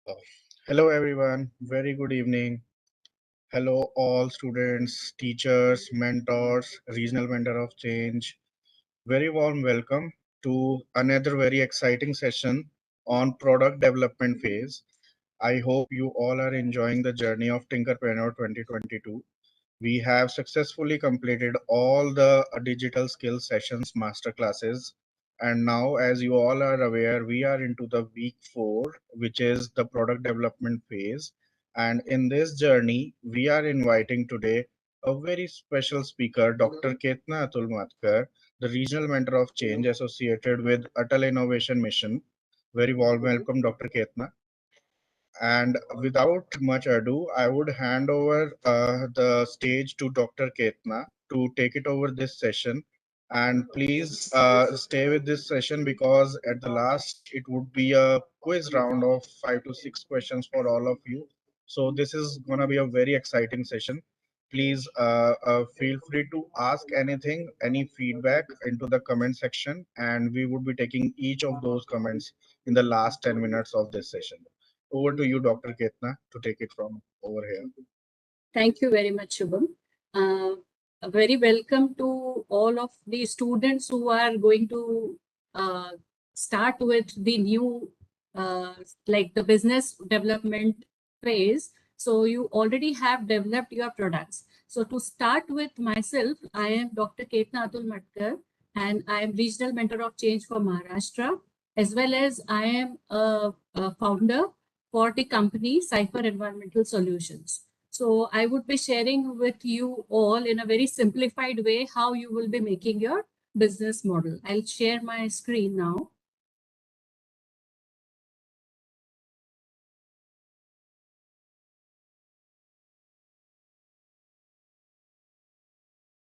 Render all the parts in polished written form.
Uh, Hello everyone, very good evening. Hello all students, teachers, mentors, regional mentor of change. Very warm welcome to another very exciting session on product development phase. I hope you all are enjoying the journey of Tinkerpreneur 2022. We have successfully completed all the digital skills sessions masterclasses, and now, as you all are aware, we are into the week 4, which is the product development phase. And in this journey, we are inviting today a very special speaker, Dr. Ketna Atulmatkar, the regional mentor of change associated with ATL Innovation Mission. Very warm welcome, Dr. Ketna. And without much ado, I would hand over the stage to Dr. Ketna to take it over this session. And please stay with this session because at the last, it would be a quiz round of 5 to 6 questions for all of you. So this is going to be a very exciting session. Please feel free to ask anything, any feedback into the comment section, and we would be taking each of those comments in the last 10 minutes of this session. Over to you, Dr. Ketna, to take it from over here. Thank you very much, Shubham. A very welcome to all of the students who are going to start with the new, like the business development phase. So you already have developed your products. So to start with myself, I am Dr. Ketna Atul Matkar, and I am Regional Mentor of Change for Maharashtra, as well as I am a founder for the company Cypher Environmental Solutions. So I would be sharing with you all in a very simplified way how you will be making your business model. I'll share my screen now.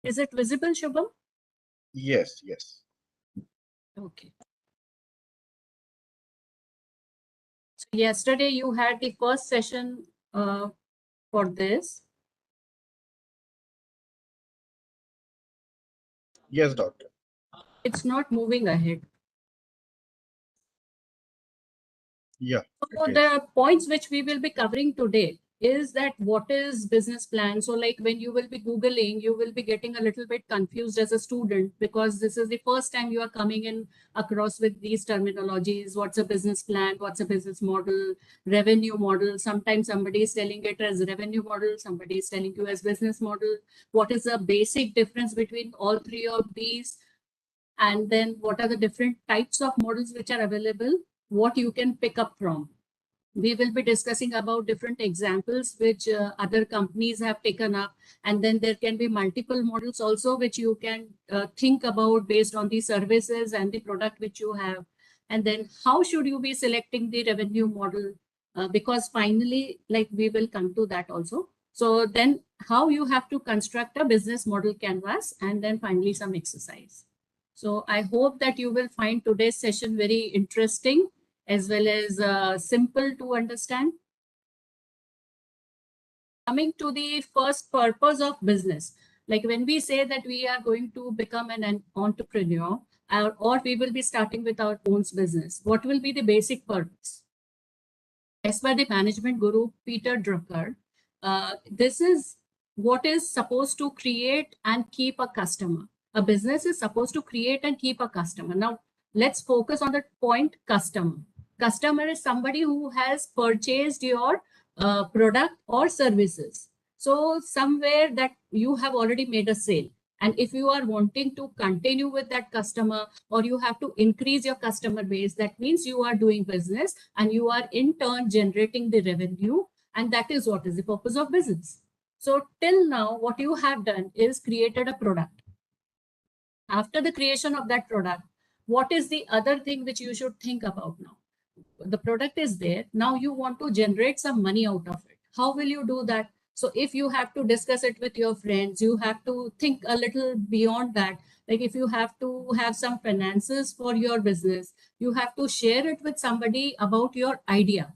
Is it visible, Shubham? Yes, yes. Okay. So yesterday you had the first session for this. Yes, doctor. It's not moving ahead. Yeah. So the points which we will be covering today is that what is business plan. So like when you will be Googling, you will be getting a little bit confused as a student because this is the first time you are coming in across with these terminologies. What's a business plan? What's a business model? Revenue model. Sometimes somebody is telling it as revenue model. Somebody is telling you as business model. What is the basic difference between all three of these? And then what are the different types of models which are available? What you can pick up from. We will be discussing about different examples which other companies have taken up, and then there can be multiple models also which you can think about based on the services and the product which you have. And then how should you be selecting the revenue model, because finally, like, we will come to that also. So then how you have to construct a business model canvas, and then finally some exercise. So I hope that you will find today's session very interesting as well as simple to understand. Coming to the first purpose of business, like when we say that we are going to become an entrepreneur, or we will be starting with our own business, what will be the basic purpose? As per the management guru Peter Drucker, this is what is supposed to create and keep a customer. A business is supposed to create and keep a customer. Now, let's focus on the point customer. Customer is somebody who has purchased your product or services. So somewhere that you have already made a sale. And if you are wanting to continue with that customer, or you have to increase your customer base, that means you are doing business and you are in turn generating the revenue. And that is what is the purpose of business. So till now, what you have done is created a product. After the creation of that product, what is the other thing which you should think about now? The product is there. Now you want to generate some money out of it. How will you do that? So if you have to discuss it with your friends, you have to think a little beyond that. Like if you have to have some finances for your business, you have to share it with somebody about your idea.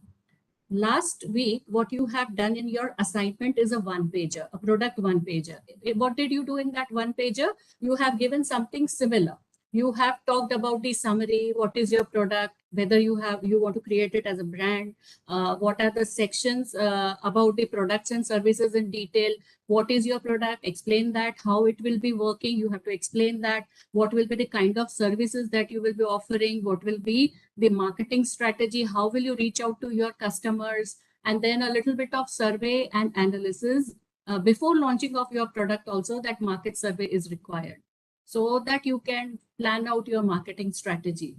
Last week, what you have done in your assignment is a one-pager, a product one-pager. What did you do in that one-pager? You have given something similar. You have talked about the summary, what is your product, whether you want to create it as a brand, what are the sections about the products and services in detail, what is your product, explain that, how it will be working, you have to explain that, what will be the kind of services that you will be offering, what will be the marketing strategy, how will you reach out to your customers, and then a little bit of survey and analysis before launching of your product also, that market survey is required so that you can plan out your marketing strategy.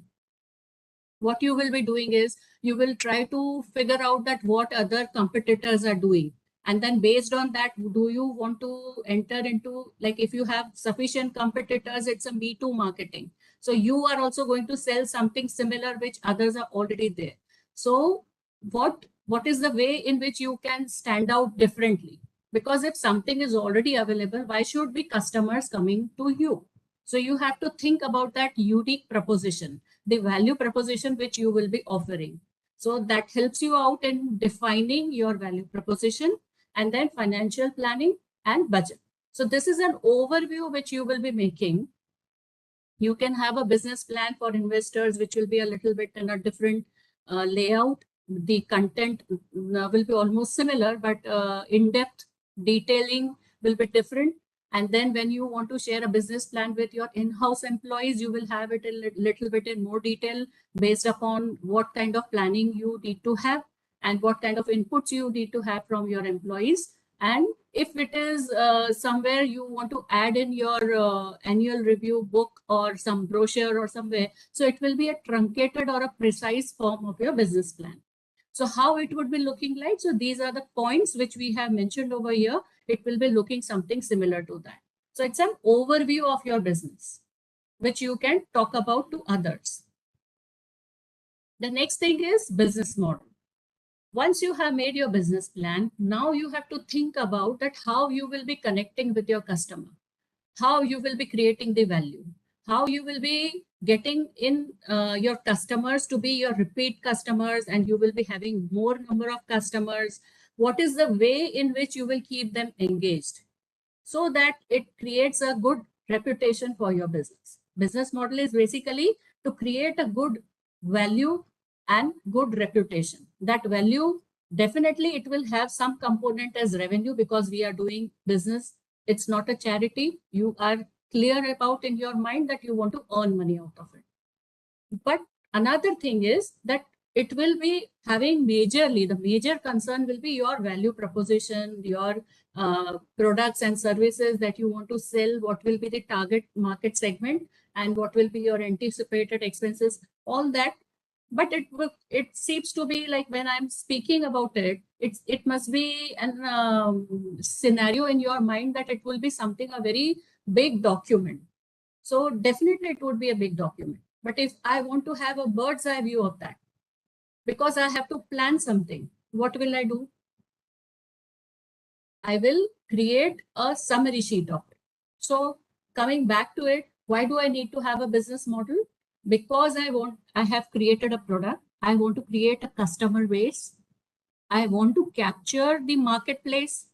What you will be doing is you will try to figure out that what other competitors are doing, and then based on that, do you want to enter into, like, if you have sufficient competitors, it's a me too marketing, so you are also going to sell something similar which others are already there. So what is the way in which you can stand out differently? Because if something is already available, why should be customers coming to you? So you have to think about that unique proposition, the value proposition which you will be offering. So that helps you out in defining your value proposition, and then financial planning and budget. So this is an overview which you will be making. You can have a business plan for investors, which will be a little bit in a different layout. The content will be almost similar, but in-depth detailing will be different. And then when you want to share a business plan with your in-house employees, you will have it a little bit in more detail based upon what kind of planning you need to have and what kind of inputs you need to have from your employees. And if it is somewhere you want to add in your annual review book or some brochure or somewhere, so it will be a truncated or a precise form of your business plan. So how it would be looking like? So these are the points which we have mentioned over here. It will be looking something similar to that. So it's an overview of your business, which you can talk about to others. The next thing is business model. Once you have made your business plan, now you have to think about that how you will be connecting with your customer, how you will be creating the value, how you will be getting in your customers to be your repeat customers, and you will be having more number of customers. What is the way in which you will keep them engaged so that it creates a good reputation for your business? Business model is basically to create a good value and good reputation. That value, definitely it will have some component as revenue because we are doing business. It's not a charity. You are clear about in your mind that you want to earn money out of it. But another thing is that it will be having majorly, the major concern will be your value proposition, your products and services that you want to sell, what will be the target market segment, and what will be your anticipated expenses, all that. But it seems to be like when I'm speaking about it, it must be an scenario in your mind that it will be something, a very big document. So definitely it would be a big document. But if I want to have a bird's eye view of that, because I have to plan something, what will I do? I will create a summary sheet of it. So coming back to it, why do I need to have a business model? Because I have created a product. I want to create a customer base. I want to capture the marketplace.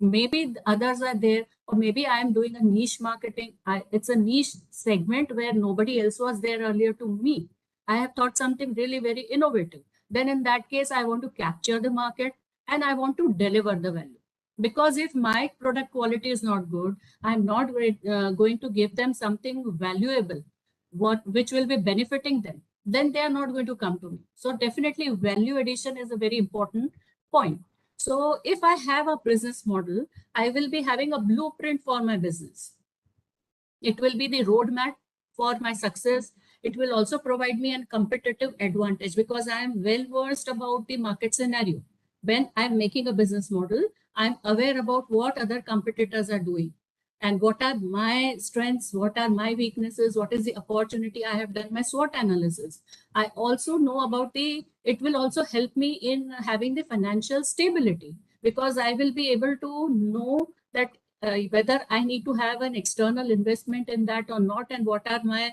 Maybe others are there, or maybe I am doing a niche marketing. It's a niche segment where nobody else was there earlier to me. I have thought something really very innovative. Then in that case, I want to capture the market and I want to deliver the value. Because if my product quality is not good, I'm not going to give them something valuable, which will be benefiting them. Then they are not going to come to me. So definitely value addition is a very important point. So if I have a business model, I will be having a blueprint for my business. It will be the roadmap for my success. It will also provide me a competitive advantage because I am well versed about the market scenario. When I'm making a business model, I'm aware about what other competitors are doing and what are my strengths, what are my weaknesses, what is the opportunity. I have done my SWOT analysis. I also know about it will also help me in having the financial stability because I will be able to know that whether I need to have an external investment in that or not, and what are my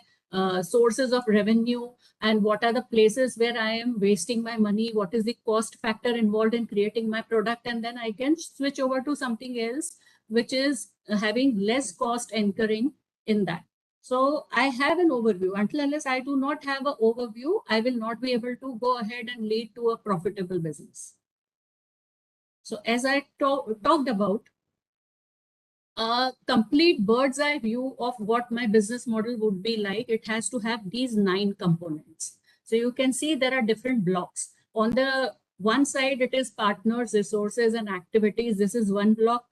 sources of revenue, and what are the places where I am wasting my money, what is the cost factor involved in creating my product, and then I can switch over to something else which is having less cost incurring in that. So I have an overview. Until unless I do not have an overview, I will not be able to go ahead and lead to a profitable business. So as I talked about, a complete bird's eye view of what my business model would be like, it has to have these 9 components. So you can see there are different blocks. On the one side, it is partners, resources, and activities. This is one block.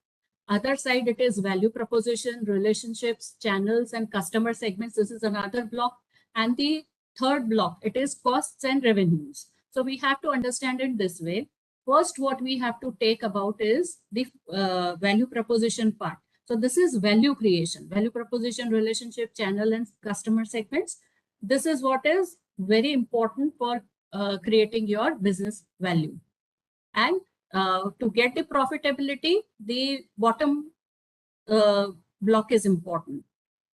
Other side, it is value proposition, relationships, channels, and customer segments. This is another block. And the third block, it is costs and revenues. So we have to understand it this way. First, what we have to take about is the value proposition part. So this is value creation, value proposition, relationship, channel, and customer segments. This is what is very important for creating your business value. And to get the profitability, the bottom block is important.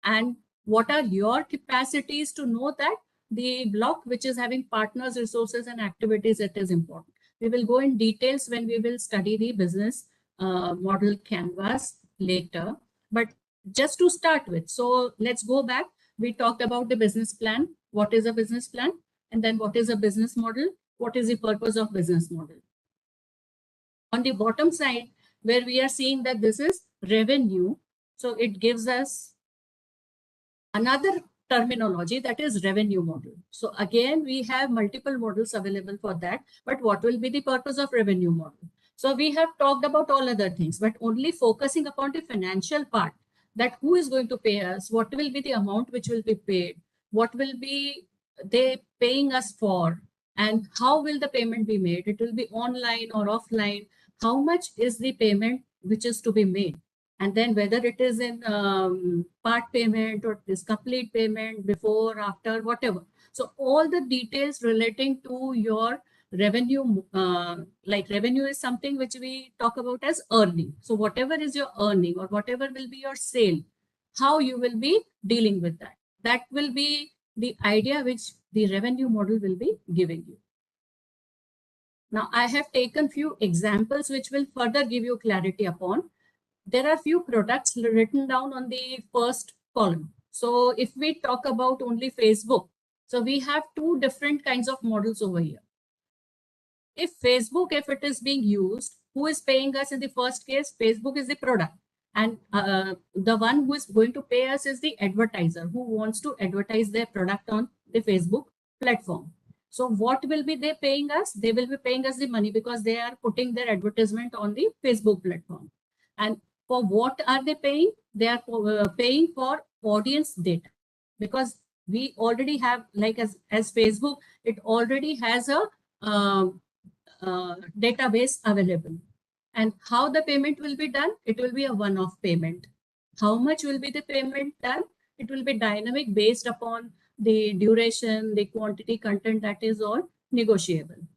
And what are your capacities to know that the block which is having partners, resources, and activities, it is important. We will go in details when we will study the business model canvas later. But just to start with, so let's go back. We talked about the business plan. What is a business plan? And then what is a business model? What is the purpose of business model? On the bottom side, where we are seeing that this is revenue, so it gives us another terminology, that is revenue model. So again, we have multiple models available for that, but what will be the purpose of revenue model? So we have talked about all other things, but only focusing upon the financial part, that who is going to pay us, what will be the amount which will be paid, what will be they paying us for, and how will the payment be made? It will be online or offline. How much is the payment which is to be made? And then whether it is in part payment or this complete payment, before, after, whatever. So all the details relating to your revenue, like revenue is something which we talk about as earning. So whatever is your earning or whatever will be your sale, how you will be dealing with that. That will be the idea which the revenue model will be giving you. Now, I have taken few examples which will further give you clarity upon. There are few products written down on the first column. So if we talk about only Facebook, so we have 2 different kinds of models over here. If Facebook, if it is being used, who is paying us in the first case? Facebook is the product. And the one who is going to pay us is the advertiser who wants to advertise their product on the Facebook platform. So what will be they paying us? They will be paying us the money because they are putting their advertisement on the Facebook platform. And for what are they paying? They are paying for audience data, because we already have, like as Facebook, it already has a database available. And how the payment will be done? It will be a one-off payment. How much will be the payment done? It will be dynamic based upon the duration, the quantity, content, that is all negotiable.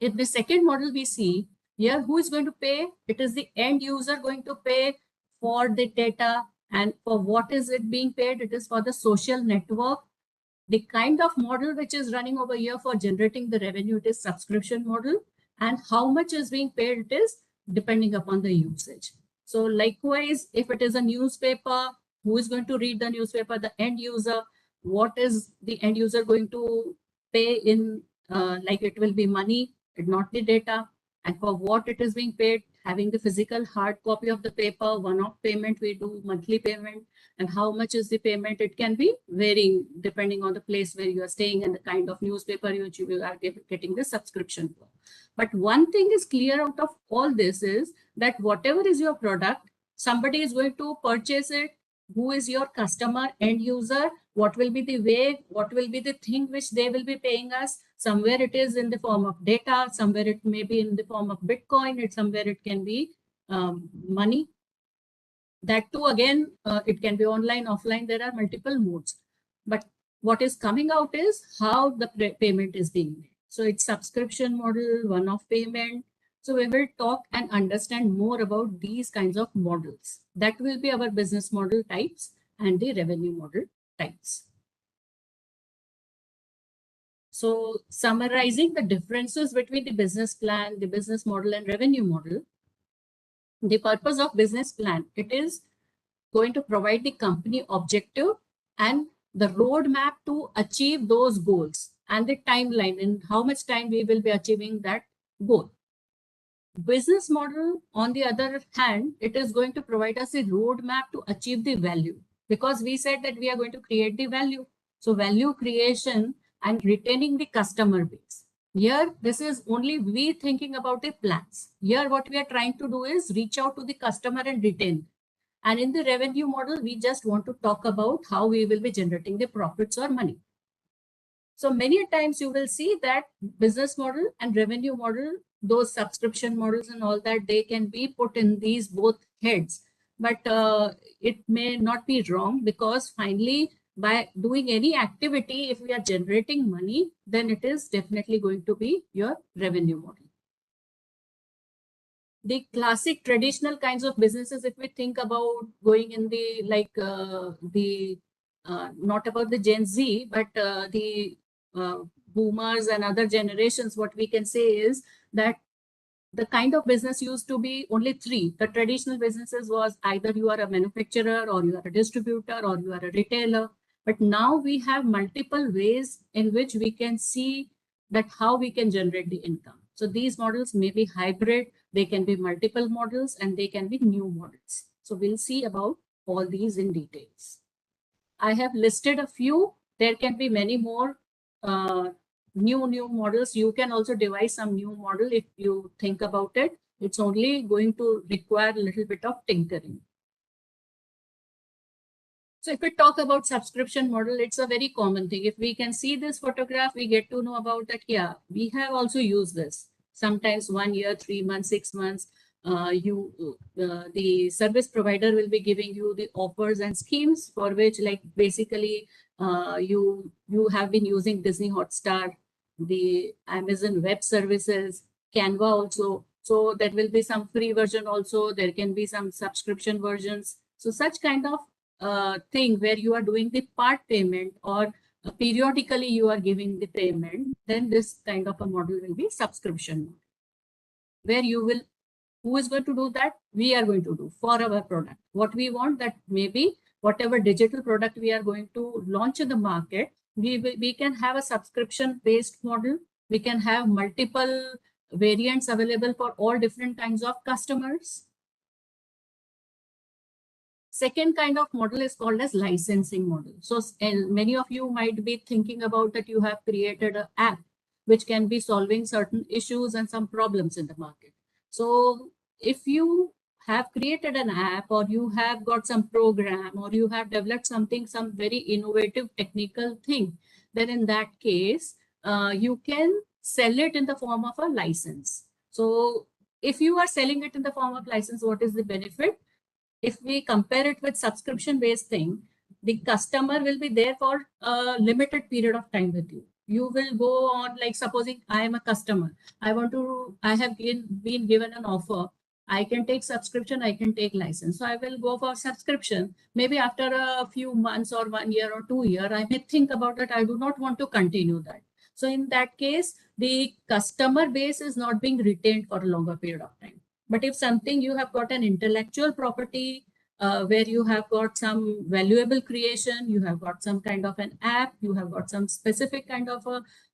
In the second model we see here, who is going to pay? It is the end user going to pay for the data. And for what is it being paid? It is for the social network. The kind of model which is running over here for generating the revenue, it is subscription model. And how much is being paid, it is depending upon the usage. So likewise, if it is a newspaper, who is going to read the newspaper? The end user. What is the end user going to pay in? Like it will be money, not the data. And for what it is being paid, having the physical hard copy of the paper, one-off payment, we do monthly payment. And how much is the payment? It can be varying depending on the place where you are staying and the kind of newspaper you are getting the subscription for. But one thing is clear out of all this is that whatever is your product, somebody is going to purchase it. Who is your customer, end user? What will be the way? What will be the thing which they will be paying us? Somewhere it is in the form of data. Somewhere it may be in the form of Bitcoin. Somewhere it can be money. That too, again, it can be online, offline. There are multiple modes. But what is coming out is how the payment is being made. So it's subscription model, one-off payment. So we will talk and understand more about these kinds of models. That will be our business model types and the revenue model types. So summarizing the differences between the business plan, the business model, and revenue model, the purpose of business plan, it is going to provide the company objective and the roadmap to achieve those goals and the timeline in how much time we will be achieving that goal. Business model, on the other hand, it is going to provide us a roadmap to achieve the value, because we said that we are going to create the value. So value creation and retaining the customer base. Here, this is only we thinking about the plans. Here, what we are trying to do is reach out to the customer and retain. And in the revenue model, we just want to talk about how we will be generating the profits or money. So many times you will see that business model and revenue model, those subscription models and all that, they can be put in these both heads. But it may not be wrong, because finally, by doing any activity, if we are generating money, then it is definitely going to be your revenue model. The classic traditional kinds of businesses, if we think about going in the not about the Gen Z, but the boomers and other generations, what we can say is that the kind of business used to be only three. The traditional businesses was either you are a manufacturer, or you are a distributor, or you are a retailer. But now we have multiple ways in which we can see that how we can generate the income. So these models may be hybrid, they can be multiple models, and they can be new models. So we'll see about all these in details. I have listed a few. There can be many more new models. You can also devise some new model if you think about it. It's only going to require a little bit of tinkering. So if we talk about subscription model, it's a very common thing. If we can see this photograph, we get to know about that. Yeah, we have also used this. Sometimes 1 year, 3 months, 6 months, the service provider will be giving you the offers and schemes for which, like, basically you have been using Disney Hotstar, the Amazon Web Services, Canva also. So there will be some free version also. There can be some subscription versions. So such kind of thing where you are doing the part payment, or periodically you are giving the payment, then this kind of a model will be subscription model, where you will, who is going to do that? We are going to do for our product. What we want, that maybe whatever digital product we are going to launch in the market, we can have a subscription based model. We can have multiple variants available for all different kinds of customers. Second kind of model is called as licensing model. So many of you might be thinking about that you have created an app which can be solving certain issues and some problems in the market. So if you have created an app, or you have got some program, or you have developed something, some very innovative technical thing, then in that case, you can sell it in the form of a license. So if you are selling it in the form of license, what is the benefit? If we compare it with subscription based thing, the customer will be there for a limited period of time with you. You will go on, like, supposing I am a customer, I have been given an offer. I can take subscription, I can take license. So I will go for subscription. Maybe after a few months or 1 year or 2 year, I may think about it. I do not want to continue that. So in that case, the customer base is not being retained for a longer period of time. But if something, you have got an intellectual property where you have got some valuable creation, you have got some kind of an app, you have got some specific kind of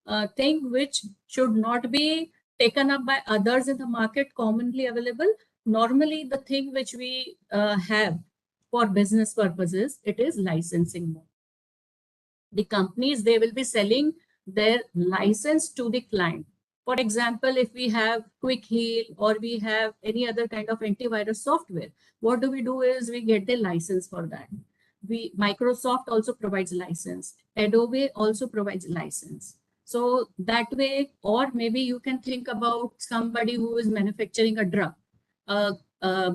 a thing which should not be taken up by others in the market, commonly available. Normally, the thing which we have for business purposes, it is licensing mode. The companies, they will be selling their license to the client. For example, if we have Quick Heal, or we have any other kind of antivirus software, what do? Is we get the license for that. Microsoft also provides license. Adobe also provides license. So that way, or maybe you can think about somebody who is manufacturing a drug,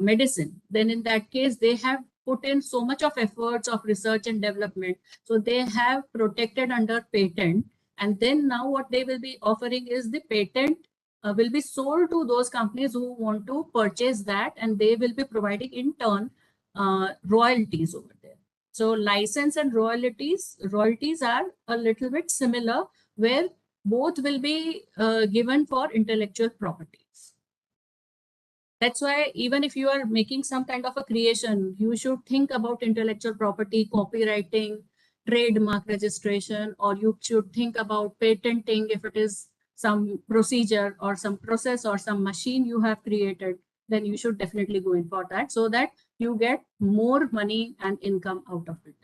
medicine. Then in that case, they have put in so much of efforts of research and development. So they have protected under patent. And then now what they will be offering is the patent will be sold to those companies who want to purchase that, and they will be providing in turn royalties over there. So license and royalties are a little bit similar, where both will be given for intellectual properties. That's why even if you are making some kind of a creation, you should think about intellectual property, copywriting, trademark registration, or you should think about patenting if it is some procedure or some process or some machine you have created, then you should definitely go in for that so that you get more money and income out of it.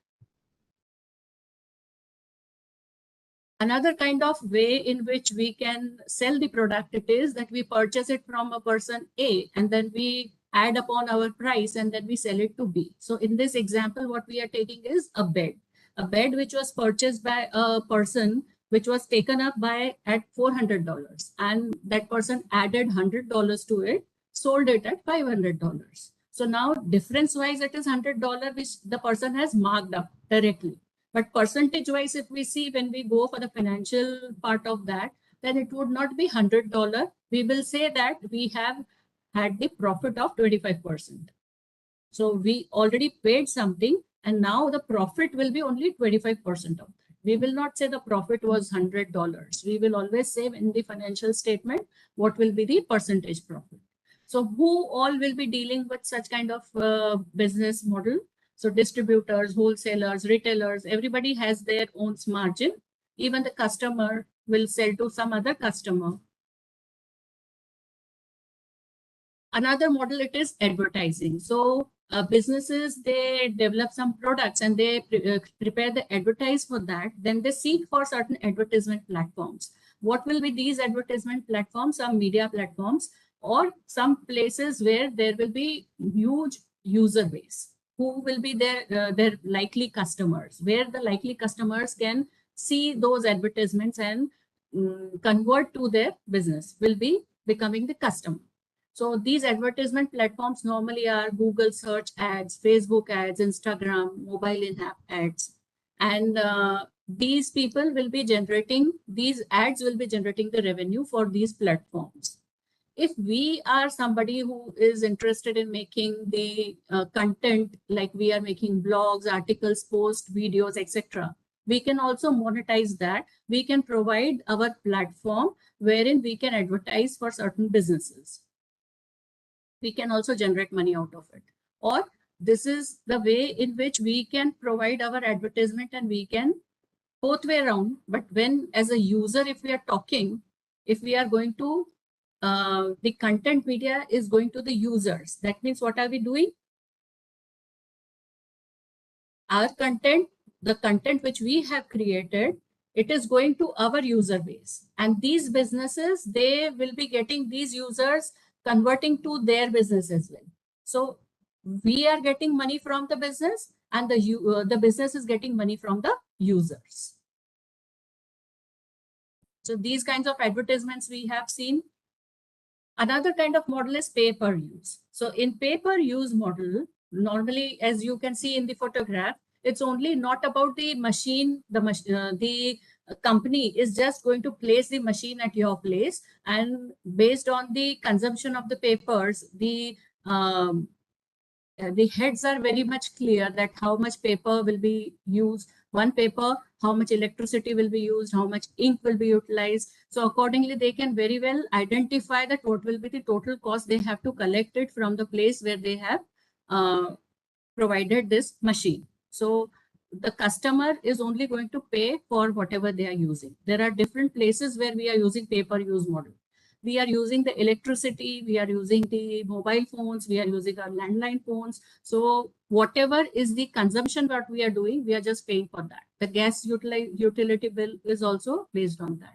Another kind of way in which we can sell the product, it is that we purchase it from a person A and then we add upon our price and then we sell it to B. So in this example, what we are taking is a bed which was purchased by a person which was taken up by at $400, and that person added $100 to it, sold it at $500. So now difference wise, it is $100 which the person has marked up directly. But percentage wise, if we see when we go for the financial part of that, then it would not be $100. We will say that we have had the profit of 25%. So we already paid something and now the profit will be only 25% of that. We will not say the profit was $100. We will always say in the financial statement what will be the percentage profit. So who all will be dealing with such kind of business model? So distributors, wholesalers, retailers, everybody has their own margin. Even the customer will sell to some other customer. Another model, it is advertising. So businesses, they develop some products and they prepare the advertise for that. Then they seek for certain advertisement platforms. What will be these advertisement platforms? Some media platforms or some places where there will be huge user base. Who will be their likely customers, where the likely customers can see those advertisements and convert to their business, will be becoming the customer. So these advertisement platforms normally are Google search ads, Facebook ads, Instagram, mobile in-app ads. And these people will be generating, these ads will be generating the revenue for these platforms. If we are somebody who is interested in making the content, like we are making blogs, articles, posts, videos, etc., we can also monetize that. We can provide our platform wherein we can advertise for certain businesses. We can also generate money out of it. Or this is the way in which we can provide our advertisement and we can both way around. But when as a user, if we are talking, if we are going to the content media is going to the users, that means what are we doing? Our content, the content which we have created, it is going to our user base, and these businesses, they will be getting these users converting to their business as well. So we are getting money from the business and the business is getting money from the users. So these kinds of advertisements we have seen. Another kind of model is pay-per-use. So in pay-per-use model, normally, as you can see in the photograph, it's only not about the machine. The company is just going to place the machine at your place, and based on the consumption of the papers, the heads are very much clear that how much paper will be used, one paper, how much electricity will be used, how much ink will be utilized. So accordingly, they can very well identify that what will be the total cost they have to collect it from the place where they have provided this machine. So the customer is only going to pay for whatever they are using. There are different places where we are using pay-per-use model. We are using the electricity, we are using the mobile phones, we are using our landline phones. So whatever is the consumption that we are doing, we are just paying for that. The gas utility bill is also based on that.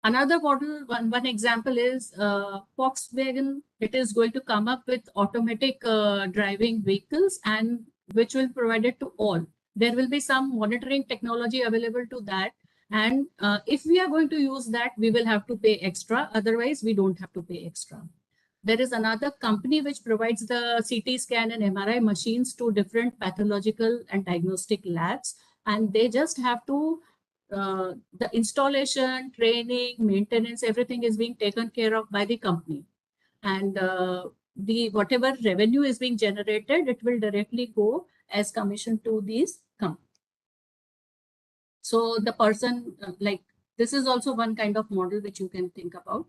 Another model, one example is Volkswagen. It is going to come up with automatic driving vehicles, and which will provide it to all. There will be some monitoring technology available to that. And if we are going to use that, we will have to pay extra. Otherwise, we don't have to pay extra. There is another company which provides the CT scan and MRI machines to different pathological and diagnostic labs. And they just have to, the installation, training, maintenance, everything is being taken care of by the company. And the whatever revenue is being generated, it will directly go as commission to these companies. So the person, like, this is also one kind of model which you can think about.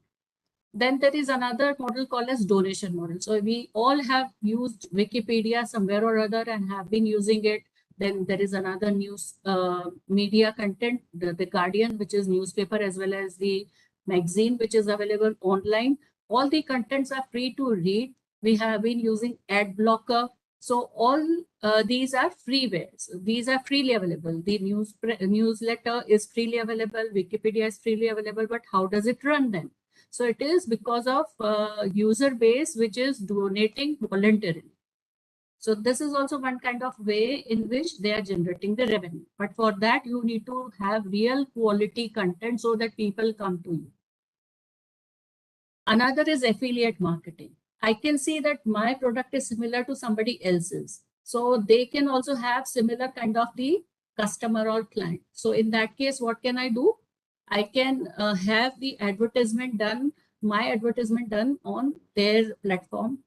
Then there is another model called as donation model. So we all have used Wikipedia somewhere or other and have been using it. Then there is another news media content, the Guardian, which is newspaper, as well as the magazine, which is available online. All the contents are free to read. We have been using ad blocker. So all these are freewares. These are freely available. The newsletter is freely available. Wikipedia is freely available. But how does it run then? So it is because of user base which is donating voluntarily. So this is also one kind of way in which they are generating the revenue. But for that, you need to have real quality content so that people come to you. Another is affiliate marketing. I can see that my product is similar to somebody else's. So they can also have similar kind of the customer or client. So in that case, what can I do? I can have the advertisement done, my advertisement done on their platform.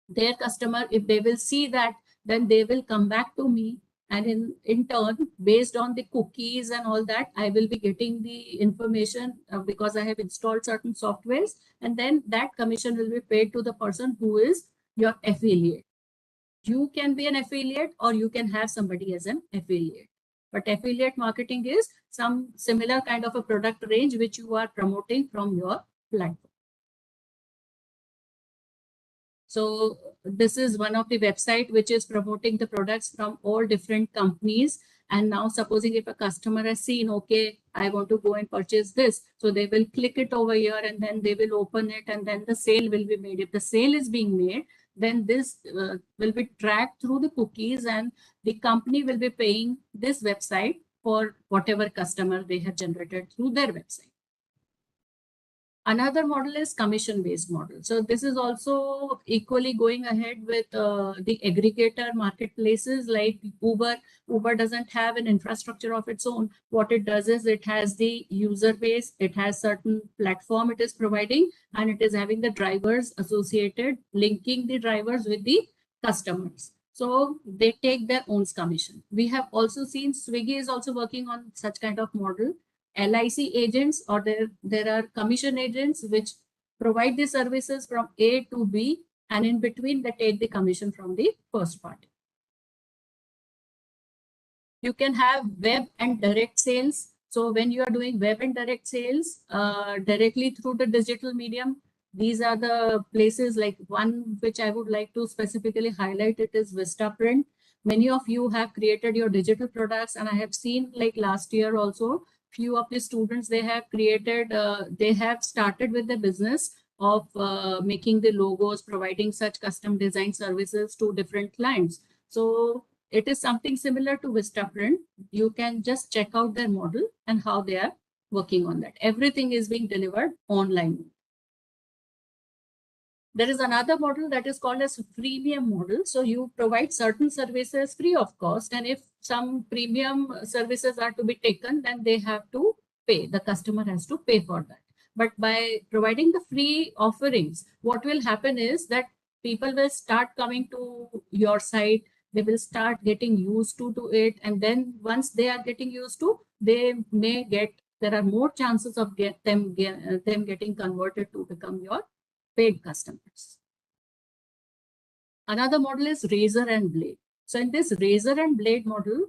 Their customer, if they will see that, then they will come back to me. And in turn, based on the cookies and all that, I will be getting the information because I have installed certain softwares. And then that commission will be paid to the person who is your affiliate. You can be an affiliate or you can have somebody as an affiliate. But affiliate marketing is some similar kind of a product range which you are promoting from your platform. So this is one of the website which is promoting the products from all different companies. And now supposing if a customer has seen, okay, I want to go and purchase this. So they will click it over here and then they will open it and then the sale will be made. If the sale is being made, then this will be tracked through the cookies and the company will be paying this website for whatever customer they have generated through their website. Another model is commission-based model. So this is also equally going ahead with the aggregator marketplaces like Uber. Uber doesn't have an infrastructure of its own. What it does is it has the user base, it has certain platform it is providing, and it is having the drivers associated, linking the drivers with the customers. So they take their own commission. We have also seen Swiggy is also working on such kind of model. LIC agents or there are commission agents which provide the services from A to B, and in between they take the commission from the first party. You can have web and direct sales. So when you are doing web and direct sales directly through the digital medium, these are the places like one which I would like to specifically highlight. It is Vistaprint. Many of you have created your digital products, and I have seen like last year also, few of the students they have created, they have started with the business of making the logos, providing such custom design services to different clients. So it is something similar to Vistaprint. You can just check out their model and how they are working on that. Everything is being delivered online. There is another model that is called as freemium model. So you provide certain services free of cost. And if some premium services are to be taken, then they have to pay. The customer has to pay for that. But by providing the free offerings, what will happen is that people will start coming to your site. They will start getting used to it. And then once they are getting used to, they may get, there are more chances of them getting converted to become your paid customers. Another model is razor and blade. So in this razor and blade model,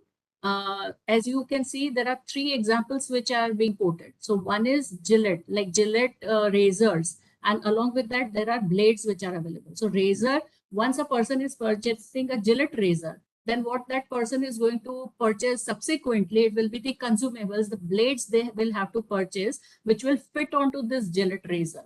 as you can see, there are three examples which are being quoted. So one is Gillette, like Gillette razors. And along with that, there are blades which are available. So razor, once a person is purchasing a Gillette razor, then what that person is going to purchase subsequently, it will be the consumables, the blades they will have to purchase, which will fit onto this Gillette razor.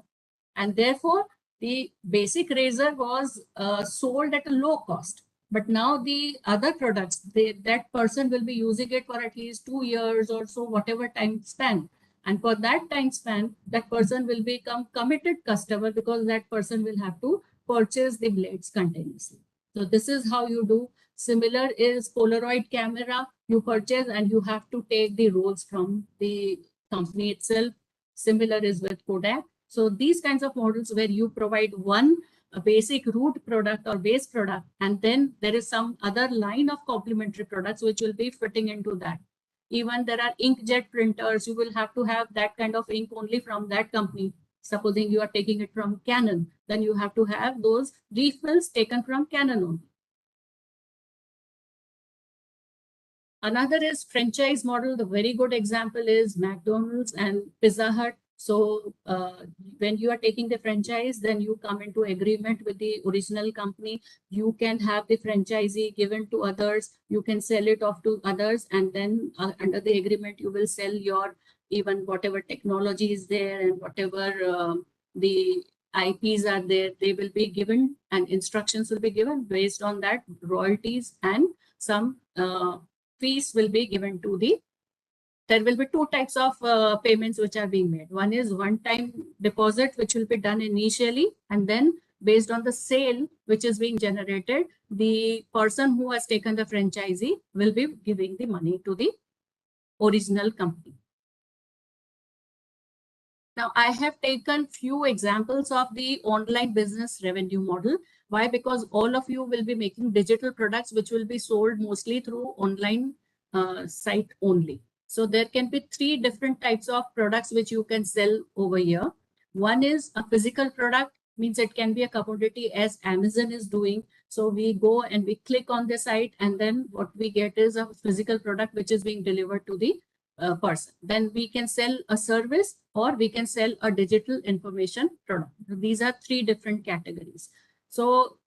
And therefore, the basic razor was sold at a low cost. But now the other products, that person will be using it for at least 2 years or so, whatever time span. And for that time span, that person will become committed customer because that person will have to purchase the blades continuously. So this is how you do. Similar is Polaroid camera. You purchase and you have to take the rolls from the company itself. Similar is with Kodak. So these kinds of models where you provide one basic root product or base product, and then there is some other line of complementary products which will be fitting into that. Even there are inkjet printers, you will have to have that kind of ink only from that company. Supposing you are taking it from Canon, then you have to have those refills taken from Canon only. Another is franchise model. The very good example is McDonald's and Pizza Hut. So when you are taking the franchise, then you come into agreement with the original company. You can have the franchisee given to others. You can sell it off to others. And then under the agreement, you will sell your even whatever technology is there and whatever the IPs are there, they will be given and instructions will be given based on that royalties and some fees will be given to the, there will be two types of payments which are being made. One is one-time deposit, which will be done initially, and then based on the sale which is being generated, the person who has taken the franchisee will be giving the money to the original company. Now, I have taken few examples of the online business revenue model. Why? Because all of you will be making digital products which will be sold mostly through online site only. So there can be three different types of products which you can sell over here. One is a physical product, means it can be a commodity as Amazon is doing. So we go and we click on the site, and then what we get is a physical product which is being delivered to the person. Then we can sell a service or we can sell a digital information product. These are three different categories. So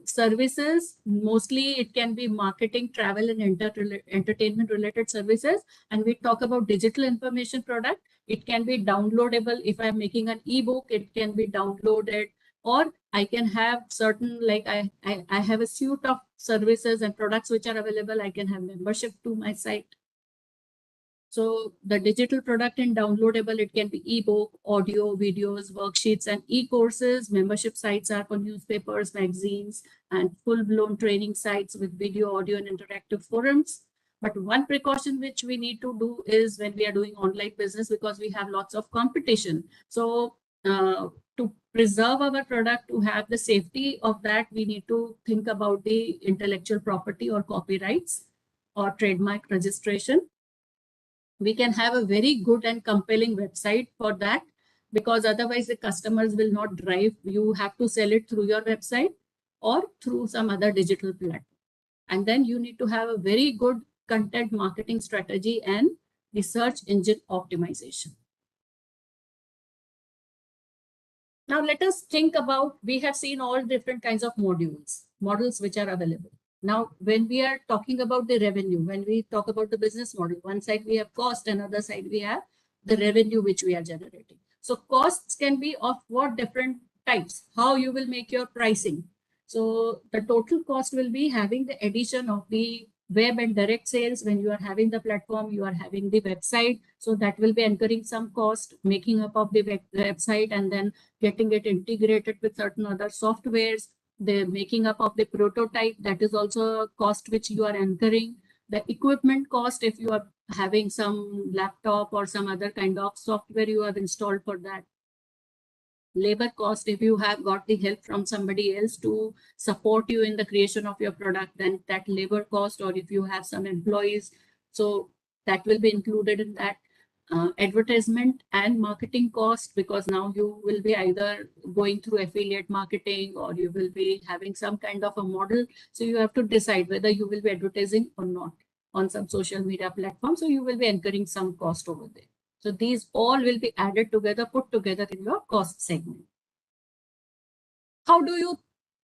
services, mostly it can be marketing, travel and entertainment related services. And we talk about digital information product. It can be downloadable. If I'm making an ebook, it can be downloaded, or I can have certain, like I have a suite of services and products which are available. I can have membership to my site. So the digital product and downloadable, it can be ebook, audio, videos, worksheets, and e-courses. Membership sites are for newspapers, magazines, and full-blown training sites with video, audio, and interactive forums. But one precaution which we need to do is when we are doing online business, because we have lots of competition. So to preserve our product, to have the safety of that, we need to think about the intellectual property or copyrights or trademark registration. We can have a very good and compelling website for that, because otherwise the customers will not drive. You have to sell it through your website or through some other digital platform. And then you need to have a very good content marketing strategy and the search engine optimization. Now let us think about, we have seen all different kinds of models which are available. Now, when we are talking about the revenue, when we talk about the business model, one side we have cost, another side we have the revenue which we are generating. So costs can be of what different types, how you will make your pricing. So the total cost will be having the addition of the web and direct sales. When you are having the platform, you are having the website. So that will be incurring some cost, making up of the website and then getting it integrated with certain other softwares. The making up of the prototype, that is also a cost which you are incurring. The equipment cost, if you are having some laptop or some other kind of software you have installed for that. Labor cost, if you have got the help from somebody else to support you in the creation of your product, then that labor cost, or if you have some employees, so that will be included in that. Advertisement and marketing cost, because now you will be either going through affiliate marketing or you will be having some kind of a model. So you have to decide whether you will be advertising or not on some social media platform. So you will be incurring some cost over there. So these all will be added together, put together in your cost segment. How do you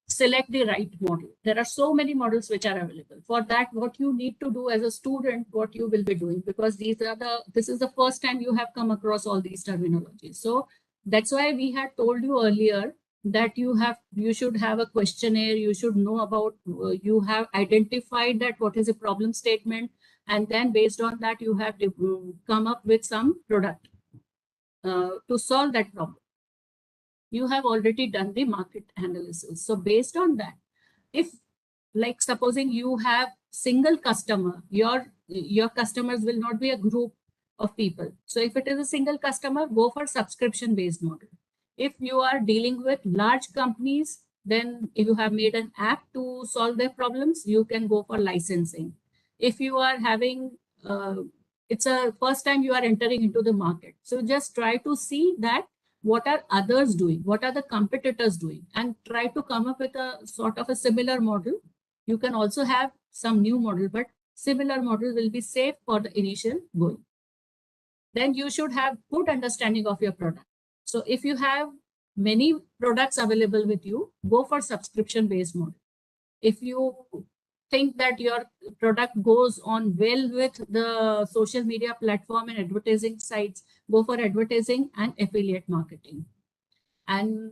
select the right model? There are so many models which are available. For that, what you need to do as a student, what you will be doing, because this is the first time you have come across all these terminologies. So that's why we had told you earlier that you should have a questionnaire, you should know about, you have identified that what is a problem statement, and then based on that you have to come up with some product to solve that problem. You have already done the market analysis. So based on that, if, like, supposing you have single customer, your customers will not be a group of people. So if it is a single customer, go for subscription based model. If you are dealing with large companies, then if you have made an app to solve their problems, you can go for licensing. If you are having it's a first time you are entering into the market, so just try to see that what are others doing, what are the competitors doing, and try to come up with a sort of a similar model. You can also have some new model, but similar model will be safe for the initial goal. Then you should have good understanding of your product. So if you have many products available with you, go for subscription based model. If you think that your product goes on well with the social media platform and advertising sites, go for advertising and affiliate marketing. And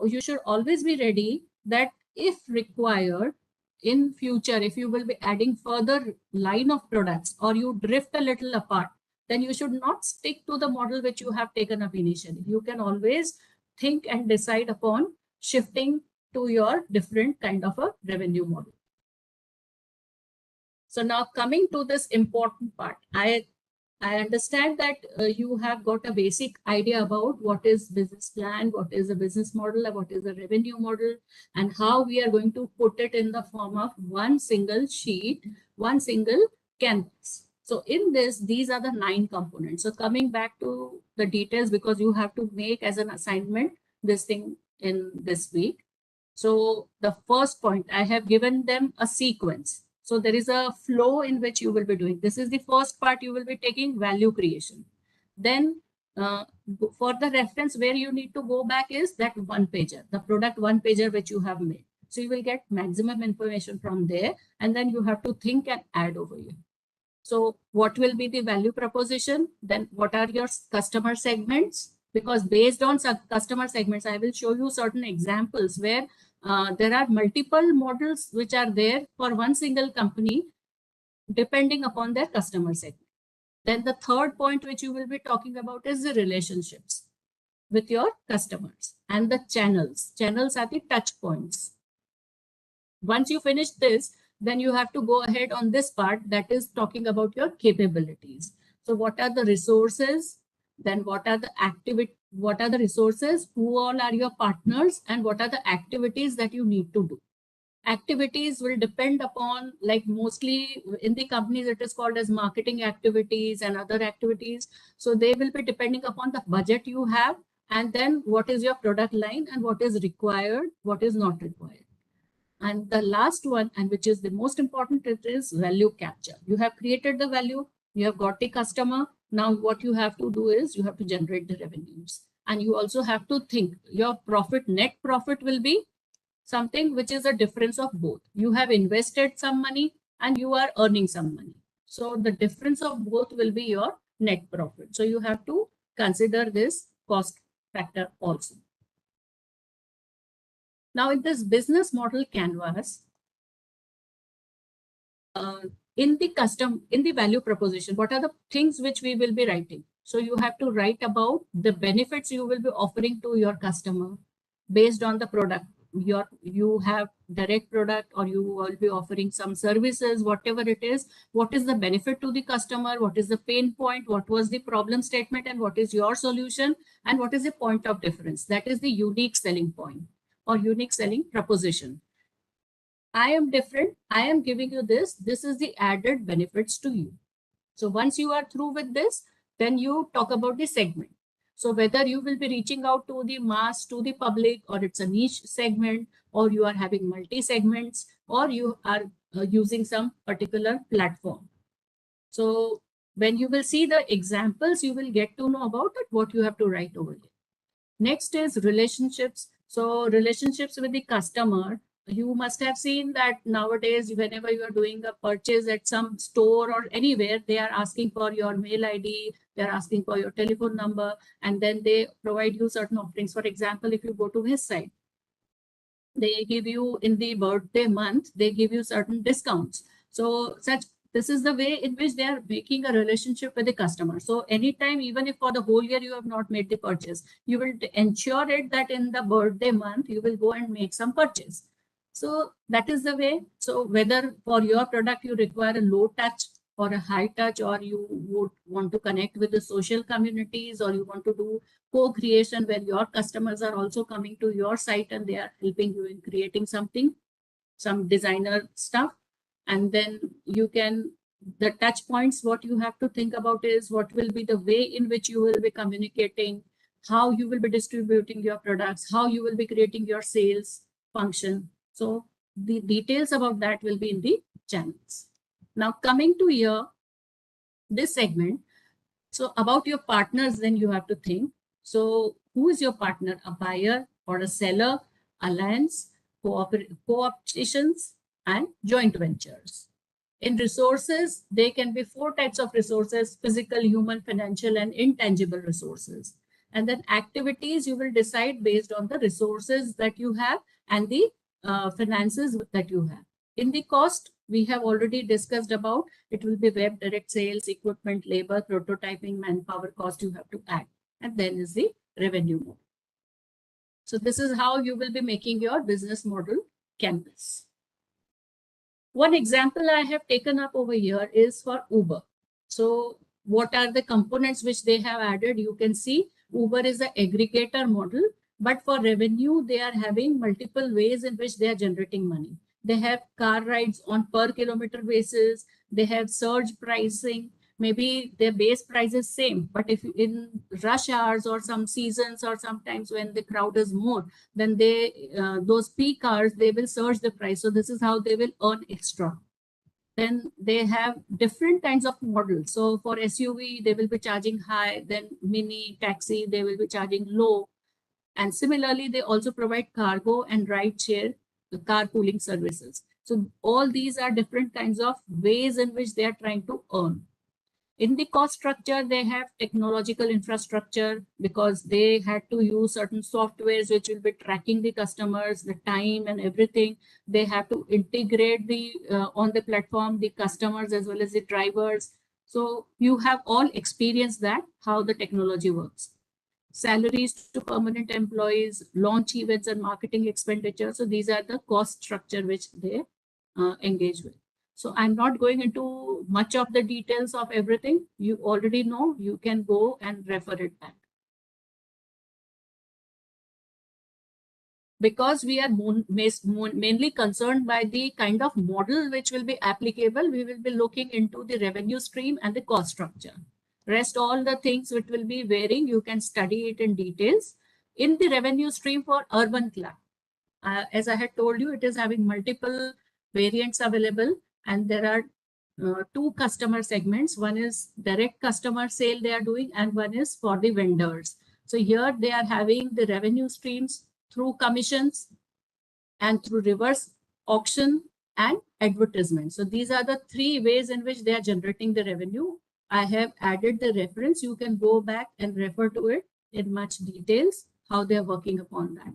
you should always be ready that if required in future, if you will be adding further line of products or you drift a little apart, then you should not stick to the model which you have taken up initially. You can always think and decide upon shifting to your different kind of a revenue model. So now coming to this important part, I understand that you have got a basic idea about what is business plan, what is a business model, what is a revenue model, and how we are going to put it in the form of one single sheet, one single canvas. So in this, these are the 9 components. So coming back to the details, because you have to make as an assignment this thing in this week. So the first point, I have given them a sequence. So there is a flow in which you will be doing. This is the first part you will be taking, value creation. Then for the reference where you need to go back is that one pager, the product one pager which you have made. So you will get maximum information from there, and then you have to think and add over here. So what will be the value proposition? Then what are your customer segments? Because based on customer segments, I will show you certain examples where there are multiple models which are there for one single company depending upon their customer segment. Then the third point which you will be talking about is the relationships with your customers and the channels. Channels are the touch points. Once you finish this, then you have to go ahead on this part that is talking about your capabilities. So what are the resources? Then what are the resources? Who all are your partners? And what are the activities that you need to do? Activities will depend upon, like mostly in the companies, it is called as marketing activities and other activities. So they will be depending upon the budget you have, and then what is your product line and what is required, what is not required. And the last one, and which is the most important, it is value capture. You have created the value, you have got the customer. Now what you have to do is you have to generate the revenues. And you also have to think your profit, net profit will be something which is a difference of both. You have invested some money and you are earning some money. So the difference of both will be your net profit. So you have to consider this cost factor also. Now in this business model canvas, in the value proposition, what are the things which we will be writing? So you have to write about the benefits you will be offering to your customer based on the product. You have direct product or you will be offering some services, whatever it is. What is the benefit to the customer? What is the pain point? What was the problem statement? And what is your solution? And what is the point of difference? That is the unique selling point or unique selling proposition. I am different. I am giving you this. This is the added benefits to you. So once you are through with this, then you talk about the segment. So whether you will be reaching out to the mass, to the public, or it's a niche segment, or you are having multi segments, or you are using some particular platform. So when you will see the examples, you will get to know about it, what you have to write over here. Next is relationships. So relationships with the customer. You must have seen that nowadays, whenever you are doing a purchase at some store or anywhere, they are asking for your mail ID, they're asking for your telephone number, and then they provide you certain offerings. For example, if you go to his site, they give you in the birthday month, they give you certain discounts. So this is the way in which they are making a relationship with the customer. So anytime, even if for the whole year you have not made the purchase, you will ensure it that in the birthday month, you will go and make some purchase. So that is the way. So whether for your product you require a low touch or a high touch, or you would want to connect with the social communities, or you want to do co-creation where your customers are also coming to your site and they are helping you in creating something, some designer stuff. And then you can, the touch points, what you have to think about is what will be the way in which you will be communicating, how you will be distributing your products, how you will be creating your sales function. So the details about that will be in the channels. Now coming to here, this segment. So about your partners, then you have to think. So who is your partner? A buyer or a seller, alliance, co-optations, and joint ventures. In resources, there can be four types of resources: physical, human, financial, and intangible resources. And then activities you will decide based on the resources that you have and the finances that you have. In the cost, we have already discussed about it will be web, direct sales, equipment, labor, prototyping, manpower cost you have to add. And then is the revenue model. So this is how you will be making your business model canvas. One example I have taken up over here is for Uber. So what are the components which they have added? You can see Uber is an aggregator model, but for revenue, they are having multiple ways in which they are generating money. They have car rides on per kilometer basis. They have surge pricing. Maybe their base price is same, but if in rush hours or some seasons or sometimes when the crowd is more, then they those peak hours they will surge the price. So this is how they will earn extra. Then they have different kinds of models. So for SUV they will be charging high, then mini taxi they will be charging low, and similarly they also provide cargo and ride share carpooling services. So all these are different kinds of ways in which they are trying to earn. In the cost structure, they have technological infrastructure because they had to use certain softwares which will be tracking the customers, the time and everything. They have to integrate the on the platform, the customers as well as the drivers. So you have all experienced that, how the technology works. Salaries to permanent employees, launch events and marketing expenditure. So these are the cost structure which they engage with. So I'm not going into much of the details of everything. You already know, you can go and refer it back. Because we are mainly concerned by the kind of model which will be applicable, we will be looking into the revenue stream and the cost structure. Rest all the things which will be varying, you can study it in details. In the revenue stream for urban club, as I had told you, it is having multiple variants available, and there are two customer segments. One is direct customer sale they are doing, and one is for the vendors. So here they are having the revenue streams through commissions and through reverse auction and advertisement. So these are the three ways in which they are generating the revenue. I have added the reference. You can go back and refer to it in much details, how they are working upon that.